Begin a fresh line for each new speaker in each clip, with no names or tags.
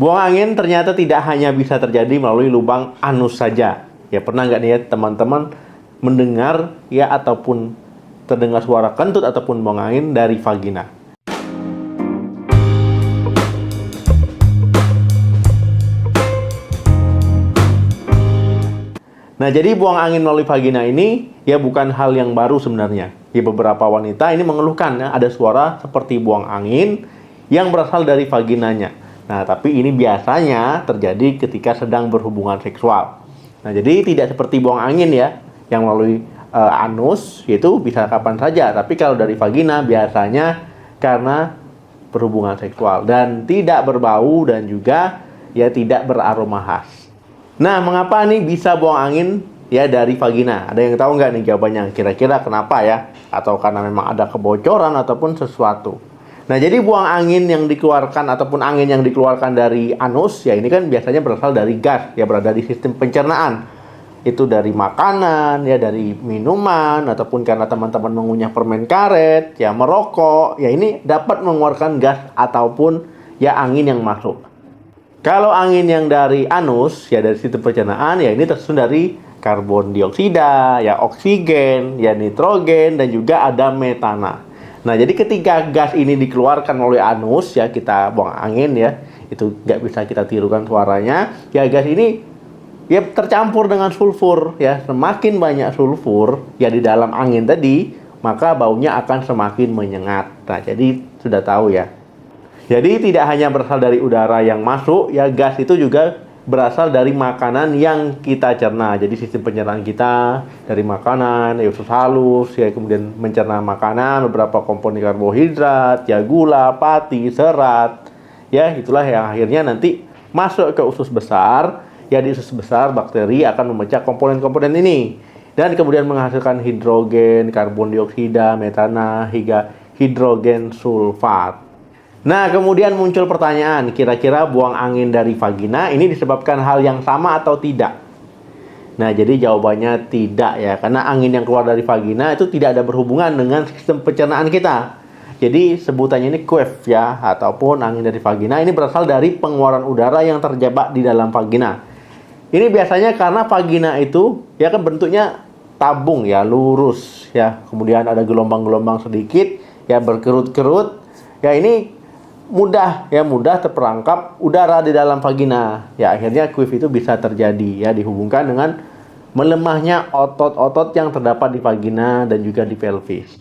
Buang angin ternyata tidak hanya bisa terjadi melalui lubang anus saja. Ya pernah nggak nih ya teman-teman mendengar ya ataupun terdengar suara kentut ataupun buang angin dari vagina? Nah, jadi buang angin melalui vagina ini ya bukan hal yang baru sebenarnya. Ya beberapa wanita ini mengeluhkan ya, ada suara seperti buang angin yang berasal dari vaginanya. Nah, tapi ini biasanya terjadi ketika sedang berhubungan seksual. Nah, jadi tidak seperti buang angin ya yang melalui anus, itu bisa kapan saja. Tapi kalau dari vagina biasanya karena berhubungan seksual dan tidak berbau dan juga ya tidak beraroma khas. Nah, mengapa nih bisa buang angin ya dari vagina? Ada yang tahu nggak nih jawabannya? Kira-kira kenapa ya? Atau karena memang ada kebocoran ataupun sesuatu? Nah, jadi buang angin yang dikeluarkan ataupun angin yang dikeluarkan dari anus, ya ini kan biasanya berasal dari gas, ya berada di sistem pencernaan. Itu dari makanan, ya dari minuman, ataupun karena teman-teman mengunyah permen karet, ya merokok, ya ini dapat mengeluarkan gas ataupun ya angin yang masuk. Kalau angin yang dari anus, ya dari sistem pencernaan, ya ini tersusun dari karbon dioksida, ya oksigen, ya nitrogen, dan juga ada metana. Nah, jadi ketika gas ini dikeluarkan melalui anus, ya kita buang angin ya, itu nggak bisa kita tirukan suaranya. Ya gas ini ya tercampur dengan sulfur, ya semakin banyak sulfur ya di dalam angin tadi, maka baunya akan semakin menyengat. Nah, jadi sudah tahu ya. Jadi tidak hanya berasal dari udara yang masuk, ya gas itu juga berasal dari makanan yang kita cerna. Jadi sistem pencernaan kita dari makanan, ya usus halus, ya kemudian mencerna makanan, beberapa komponen karbohidrat, ya gula, pati, serat. Ya itulah yang akhirnya nanti masuk ke usus besar. Ya di usus besar bakteri akan memecah komponen-komponen ini dan kemudian menghasilkan hidrogen, karbon dioksida, metana, hingga hidrogen sulfat. Nah, kemudian muncul pertanyaan, kira-kira buang angin dari vagina ini disebabkan hal yang sama atau tidak? Nah, jadi jawabannya tidak ya, karena angin yang keluar dari vagina itu tidak ada berhubungan dengan sistem pencernaan kita. Jadi sebutannya ini queef ya, ataupun angin dari vagina ini berasal dari pengeluaran udara yang terjebak di dalam vagina. Ini biasanya karena vagina itu ya kan bentuknya tabung ya, lurus ya, kemudian ada gelombang-gelombang sedikit ya berkerut-kerut. Ya ini mudah terperangkap udara di dalam vagina. Ya akhirnya queef itu bisa terjadi ya dihubungkan dengan melemahnya otot-otot yang terdapat di vagina dan juga di pelvis.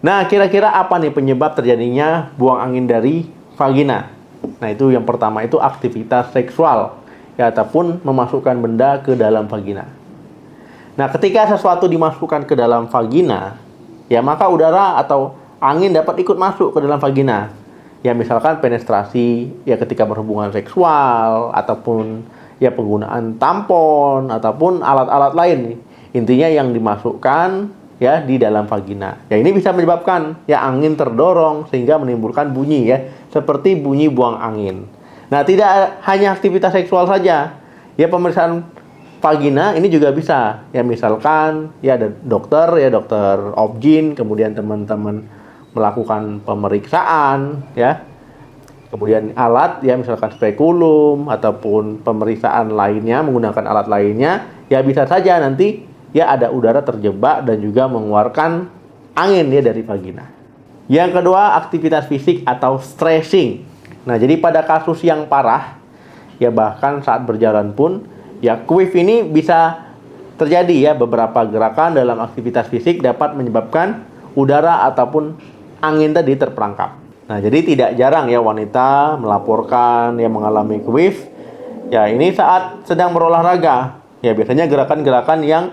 Nah, kira-kira apa nih penyebab terjadinya buang angin dari vagina? Nah, itu yang pertama itu aktivitas seksual ya ataupun memasukkan benda ke dalam vagina. Nah, ketika sesuatu dimasukkan ke dalam vagina, ya maka udara atau angin dapat ikut masuk ke dalam vagina. Ya misalkan penetrasi ya ketika berhubungan seksual ataupun ya penggunaan tampon ataupun alat-alat lain. Intinya yang dimasukkan ya di dalam vagina. Ya ini bisa menyebabkan ya angin terdorong sehingga menimbulkan bunyi ya seperti bunyi buang angin. Nah, tidak hanya aktivitas seksual saja. Ya pemeriksaan vagina ini juga bisa. Ya misalkan ya ada dokter obgyn, kemudian teman-teman melakukan pemeriksaan ya. Kemudian alat ya misalkan spekulum ataupun pemeriksaan lainnya menggunakan alat lainnya, ya bisa saja nanti ya ada udara terjebak dan juga mengeluarkan angin ya dari vagina. Yang kedua, aktivitas fisik atau stressing. Nah, jadi pada kasus yang parah ya bahkan saat berjalan pun ya queef ini bisa terjadi ya, beberapa gerakan dalam aktivitas fisik dapat menyebabkan udara ataupun angin tadi terperangkap. Nah, jadi tidak jarang ya wanita melaporkan yang mengalami queef. Ya, ini saat sedang berolahraga. Ya, biasanya gerakan-gerakan yang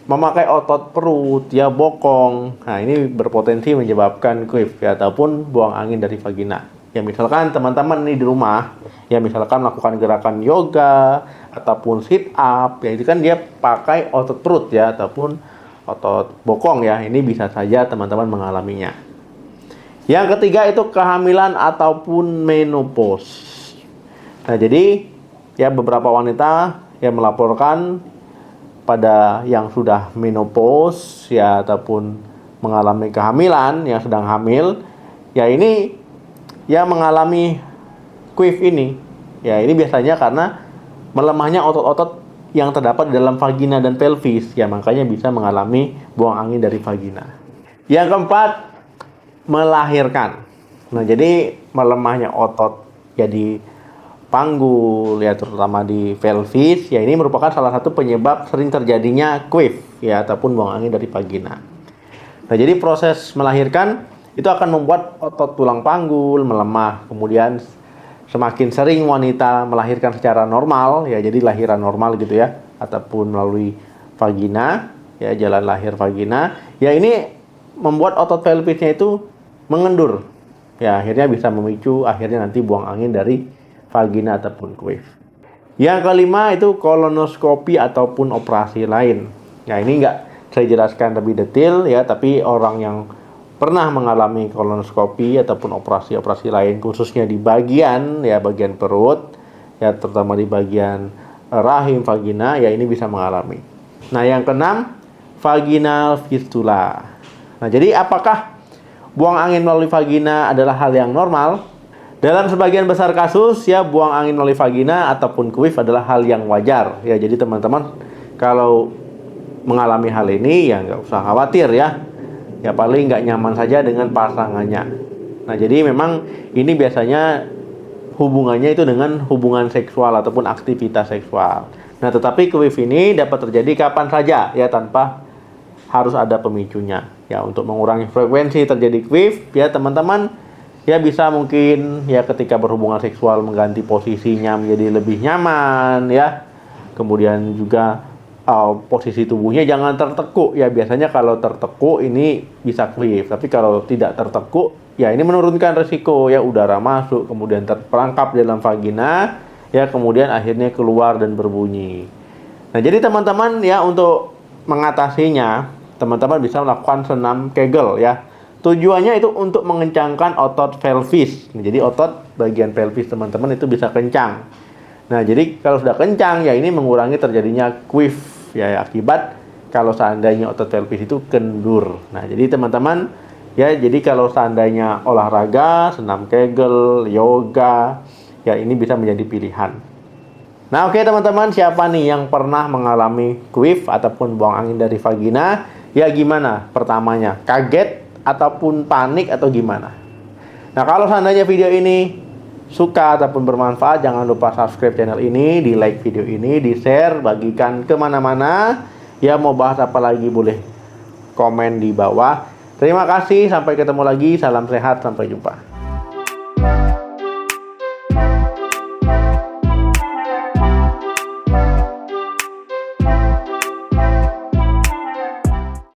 memakai otot perut, ya bokong. Nah, ini berpotensi menyebabkan queef ya, ataupun buang angin dari vagina. Ya, misalkan teman-teman nih di rumah, ya misalkan melakukan gerakan yoga ataupun sit up, ya itu kan dia pakai otot perut ya, ataupun otot bokong ya. Ini bisa saja teman-teman mengalaminya. Yang ketiga itu kehamilan ataupun menopause. Nah, jadi ya beberapa wanita yang melaporkan pada yang sudah menopause ya ataupun mengalami kehamilan, yang sedang hamil, ya ini ya mengalami queef ini Ya, ini biasanya karena melemahnya otot-otot yang terdapat di dalam vagina dan pelvis. Ya, makanya bisa mengalami buang angin dari vagina. Yang keempat, melahirkan. Nah, jadi melemahnya otot jadi panggul ya, terutama di pelvis, ya ini merupakan salah satu penyebab sering terjadinya queef ya, ataupun buang angin dari vagina. Nah, jadi proses melahirkan itu akan membuat otot tulang panggul melemah. Kemudian semakin sering wanita melahirkan secara normal ya, jadi lahiran normal gitu ya, ataupun melalui vagina ya, jalan lahir vagina, ya ini membuat otot pelvisnya itu mengendur. Ya, akhirnya bisa memicu akhirnya nanti buang angin dari vagina ataupun queef. Yang kelima itu kolonoskopi ataupun operasi lain. Ya, ini nggak saya jelaskan lebih detail ya, tapi orang yang pernah mengalami kolonoskopi ataupun operasi-operasi lain, khususnya di bagian perut ya, terutama di bagian rahim vagina, ya ini bisa mengalami. Nah, yang keenam, vaginal fistula. Nah, jadi apakah buang angin melalui vagina adalah hal yang normal? Dalam sebagian besar kasus ya, buang angin melalui vagina ataupun queef adalah hal yang wajar ya. Jadi teman-teman kalau mengalami hal ini ya nggak usah khawatir ya. Ya paling nggak nyaman saja dengan pasangannya. Nah, jadi memang ini biasanya hubungannya itu dengan hubungan seksual ataupun aktivitas seksual. Nah, tetapi queef ini dapat terjadi kapan saja ya, tanpa harus ada pemicunya. Ya, untuk mengurangi frekuensi terjadi queef ya teman-teman, ya bisa mungkin ya ketika berhubungan seksual mengganti posisinya menjadi lebih nyaman ya. Kemudian juga posisi tubuhnya jangan tertekuk ya. Biasanya kalau tertekuk ini bisa queef, tapi kalau tidak tertekuk ya ini menurunkan resiko ya, udara masuk kemudian terperangkap dalam vagina ya, kemudian akhirnya keluar dan berbunyi. Nah, jadi teman-teman ya, untuk mengatasinya teman-teman bisa melakukan senam Kegel ya. Tujuannya itu untuk mengencangkan otot pelvis. Jadi otot bagian pelvis teman-teman itu bisa kencang. Nah, jadi kalau sudah kencang ya ini mengurangi terjadinya queef ya, akibat kalau seandainya otot pelvis itu kendur. Nah, jadi teman-teman ya, jadi kalau seandainya olahraga, senam Kegel, yoga, ya ini bisa menjadi pilihan. Nah, oke teman-teman, siapa nih yang pernah mengalami queef ataupun buang angin dari vagina? Ya gimana pertamanya? Kaget ataupun panik atau gimana? Nah, kalau seandainya video ini suka ataupun bermanfaat, jangan lupa subscribe channel ini, di like video ini, di share, bagikan kemana-mana. Ya, mau bahas apa lagi boleh komen di bawah. Terima kasih, sampai ketemu lagi, salam sehat, sampai jumpa.